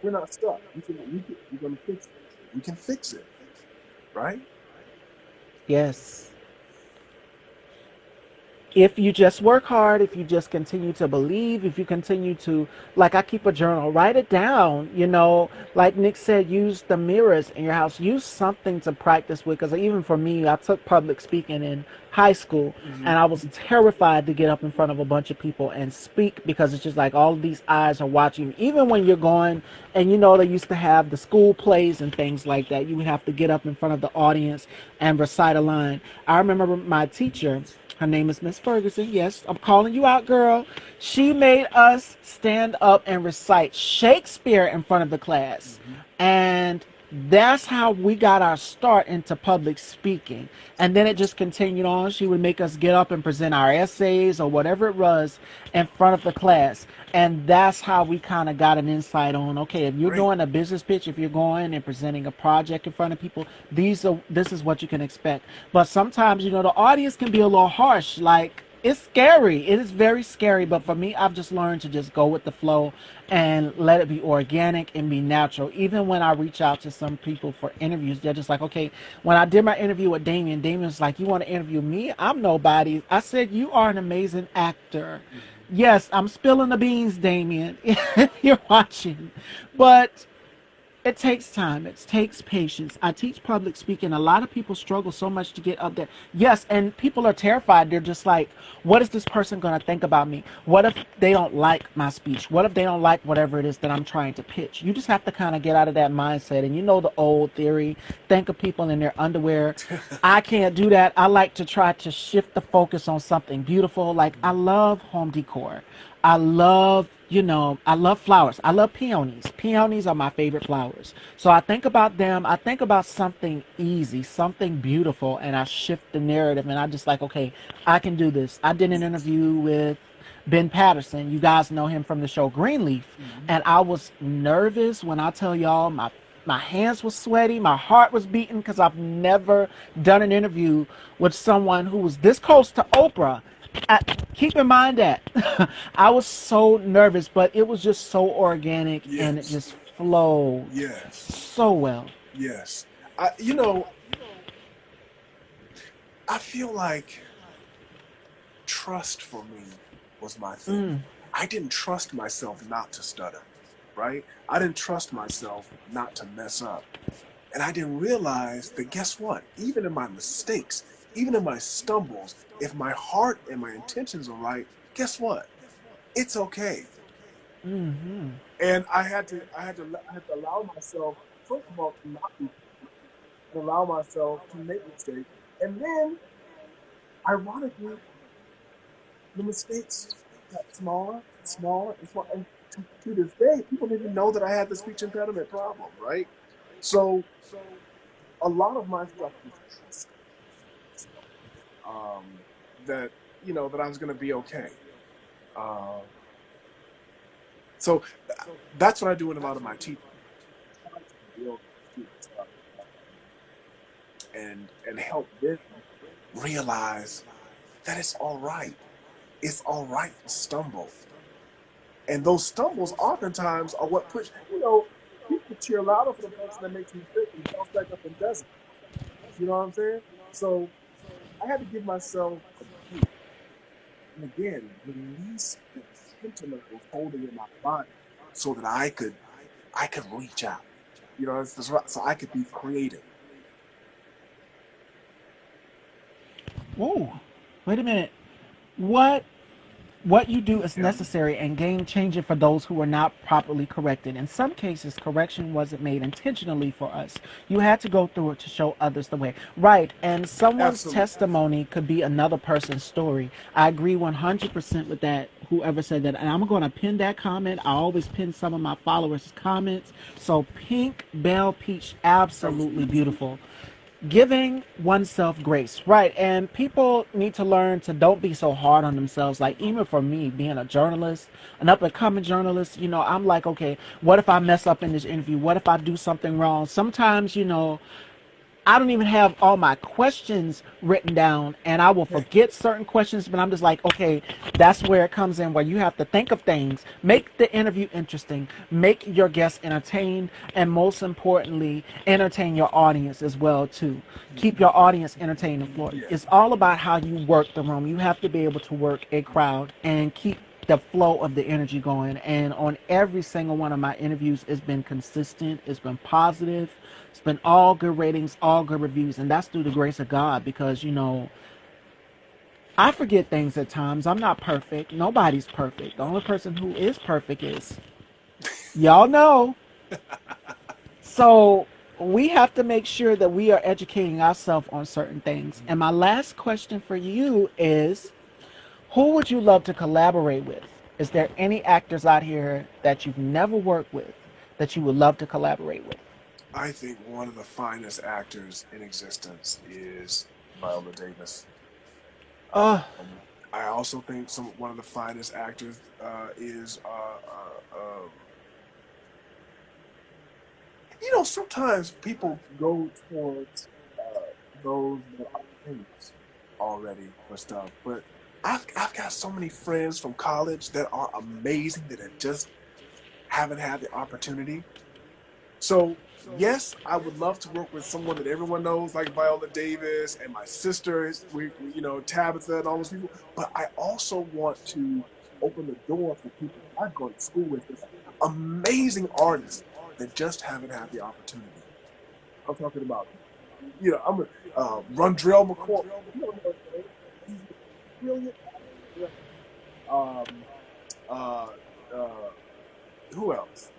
We're not stuck. We're gonna fix it. We can fix it, right? Yes. if you just work hard, if you just continue to believe, if you continue to, like I keep a journal, write it down, like Nick said, use the mirrors in your house, use something to practice with. Because even for me, I took public speaking in high school, and I was terrified to get up in front of a bunch of people and speak, because it's just like all of these eyes are watching you. Even when you're going, and they used to have the school plays and things like that, you would have to get up in front of the audience and recite a line. I remember my teacher, her name is Miss Ferguson. Yes, I'm calling you out, girl. She made us stand up and recite Shakespeare in front of the class. And that's how we got our start into public speaking. And then it just continued on. She would make us get up and present our essays or whatever it was in front of the class. And that's how we kind of got an insight on, okay, if you're doing a business pitch, if you're going and presenting a project in front of people, this is what you can expect. But sometimes, the audience can be a little harsh. Like, it's scary. It is very scary. But for me, I've just learned to just go with the flow and let it be organic and be natural. Even when I reach out to some people for interviews, they're just like, okay, when I did my interview with Damien was like, you want to interview me? I'm nobody. I said, you are an amazing actor. Yes, I'm spilling the beans, Damien, if you're watching. But it takes time. It takes patience. I teach public speaking. A lot of people struggle so much to get up there. Yes, and people are terrified. They're just like, what is this person going to think about me? What if they don't like my speech? What if they don't like whatever it is that I'm trying to pitch? You just have to kind of get out of that mindset. And the old theory, think of people in their underwear. I can't do that. I like to try to shift the focus on something beautiful. Like, I love home decor. I love flowers. I love peonies. Peonies are my favorite flowers. So I think about them. I think about something easy, something beautiful, and I shift the narrative. And I just like, okay, I can do this. I did an interview with Ben Patterson. You guys know him from the show Greenleaf. And I was nervous. When I tell y'all, my hands were sweaty. My heart was beating, because I've never done an interview with someone who was this close to Oprah. Keep in mind that I was so nervous, but it was just so organic. And it just flowed so well. Yes. I feel like trust for me was my thing. I didn't trust myself not to stutter, right? I didn't trust myself not to mess up. And I didn't realize that, guess what? Even in my mistakes, even in my stumbles, if my heart and my intentions are right, guess what? It's okay. And I had to allow myself, first of all, to not be, and allow myself to make mistakes. And then, ironically, the mistakes got smaller, and smaller. And to this day, people didn't even know that I had the speech impediment problem, right? So, a lot of my stuff was trust. That that I was going to be okay. So that's what I do in a lot of my teaching, and help them realize that it's all right. It's all right to stumble, and those stumbles oftentimes are what push. People cheer louder for the person that makes a mistake and bounce back up and does it. You know what I'm saying? So I had to give myself a break. And again, release the sentiment of holding in my body, so that I could reach out. So I could be creative. Whoa, wait a minute. What you do is necessary and game changing for those who were not properly corrected. In some cases, correction wasn't made intentionally for us. You had to go through it to show others the way. Right, and someone's testimony could be another person's story. I agree 100% with that, whoever said that. And I'm going to pin that comment. I always pin some of my followers' comments. So Pink Bell Peach, absolutely beautiful. Giving oneself grace, right? And people need to learn to don't be so hard on themselves. Like, even for me, being a journalist, an up-and-coming journalist, I'm like, okay, what if I mess up in this interview? What if I do something wrong? Sometimes, I don't even have all my questions written down, and I will forget certain questions, but I'm just like, okay, that's where it comes in, where you have to think of things, make the interview interesting, make your guests entertained, and most importantly, entertain your audience as well too. Keep your audience entertained and floored. Yeah. It's all about how you work the room. You have to be able to work a crowd and keep the flow of the energy going. And on every single one of my interviews, it's been consistent, it's been positive, it's been all good ratings, all good reviews, and that's through the grace of God, because I forget things at times. I'm not perfect. Nobody's perfect. The only person who is perfect is y'all know. So we have to make sure that we are educating ourselves on certain things. And my last question for you is, who would you love to collaborate with? Is there any actors out here that you've never worked with that you would love to collaborate with? I think one of the finest actors in existence is Viola Davis. Uh, I also think one of the finest actors is sometimes people go towards those that are famous already for stuff, but I've got so many friends from college that are amazing that have just haven't had the opportunity. So yes, I would love to work with someone that everyone knows, like Viola Davis and my sisters, Tabitha and all those people. But I also want to open the door for people I've gone to school with, amazing artists that just haven't had the opportunity. I'm talking about, I'm a Rundrell McCoy. He's a brilliant actor. Um, uh, uh, who else?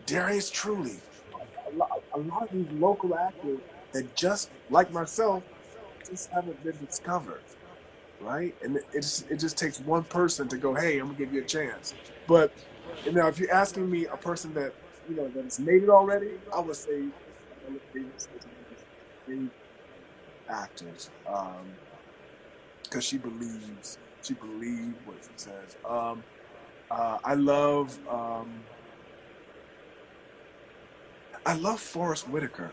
Darius Truly. A lot of these local actors that just, like myself, just haven't been discovered, right? And it just takes one person to go, hey, I'm gonna give you a chance. But if you're asking me a person that that's made it already, I would say Viola Davis is one of the great actors, because she believes what she says. I love Forrest Whitaker.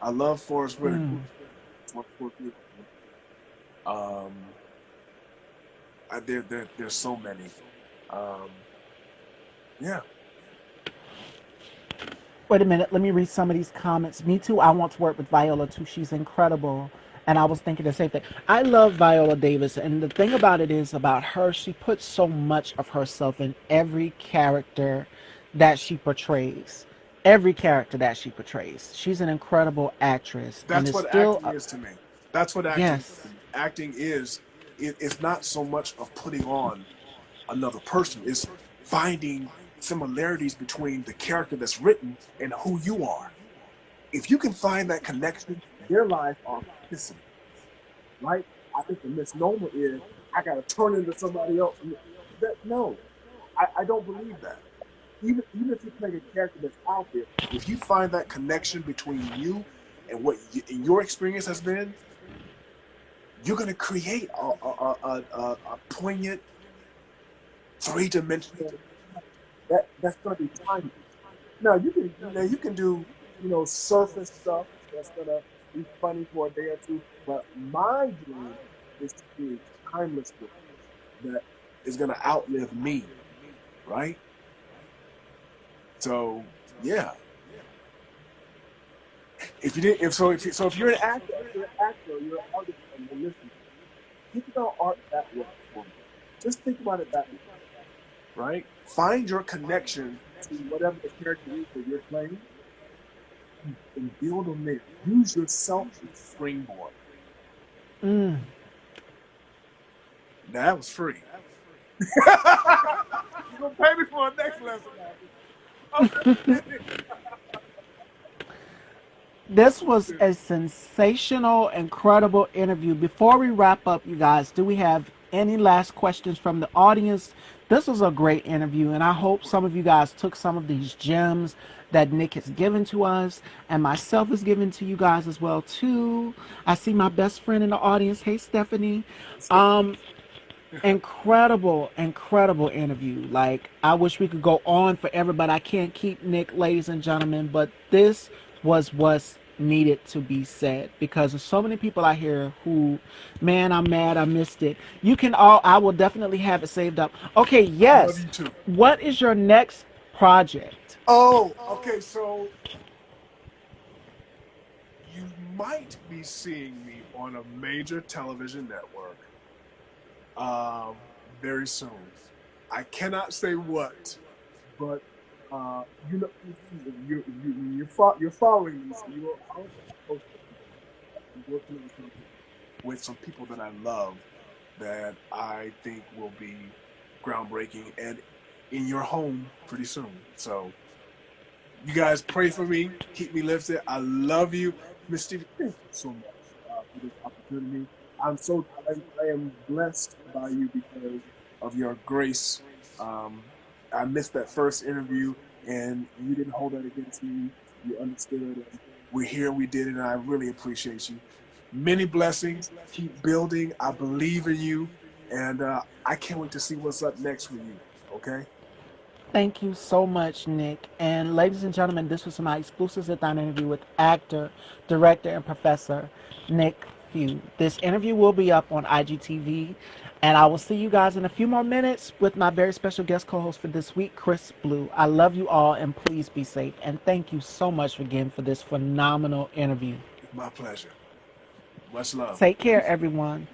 I love Forrest Whitaker. Um, there's so many. Um, yeah. Wait a minute, let me read some of these comments. Me too, I want to work with Viola too. She's incredible. And I was thinking the same thing. I love Viola Davis, and the thing about it is about her, she puts so much of herself in every character that she portrays. Every character that she portrays. She's an incredible actress, and That's it's what still, acting is to me. That's what acting is yes. to me. Acting is, it's not so much of putting on another person. It's finding similarities between the character that's written and who you are. If you can find that connection, their lives are authenticity, right? I think the misnomer is I got to turn into somebody else. No, I don't believe that. Even if you play a character that's out there, if you find that connection between you and what your experience has been, you're going to create a poignant, three-dimensional. That's going to be timeless. Now you can do surface stuff that's going to be funny for a day or two, but my dream is to create timeless work that is going to outlive me, right? So yeah, if you're an actor, you're an artist, and you're listening, think about art that way for me. Just think about it that way, right? Find your connection to whatever the character is that you're playing, and build on there. Use yourself as a springboard. Mm. That was free. You're gonna pay me for a next lesson, man. This was a sensational, incredible interview. Before we wrap up, you guys, do we have any last questions from the audience? This was a great interview, and I hope some of you guys took some of these gems that Nick has given to us, and myself has given to you guys as well too. I see my best friend in the audience. Hey, Stephanie. Incredible, incredible interview. Like, I wish we could go on forever, but I can't keep Nick, ladies and gentlemen. But this was needed to be said, because there's so many people out here who, man, I'm mad I missed it. I will definitely have it saved up. Okay, I love yes. you too. What is your next project? Oh, okay. So you might be seeing me on a major television network very soon. I cannot say what, but you know, you're following me, so you're working on something with some people that I love that I think will be groundbreaking and in your home pretty soon. So you guys pray for me, keep me lifted. I love you, Miss Stevie. Thank you so much for this opportunity. I am blessed by you because of your grace. Um, I missed that first interview, and you didn't hold that against me. You understood, and we're here. We did it, and I really appreciate you. Many blessings. Keep building. I believe in you, and I can't wait to see what's up next for you. Okay. Thank you so much, Nick. And ladies and gentlemen, this was my exclusive sit-down interview with actor, director, and professor Nick Few. This interview will be up on IGTV, and I will see you guys in a few more minutes with my very special guest co-host for this week, Chris Blue. I love you all, and please be safe. And thank you so much again for this phenomenal interview. My pleasure. Much love. Take care, everyone.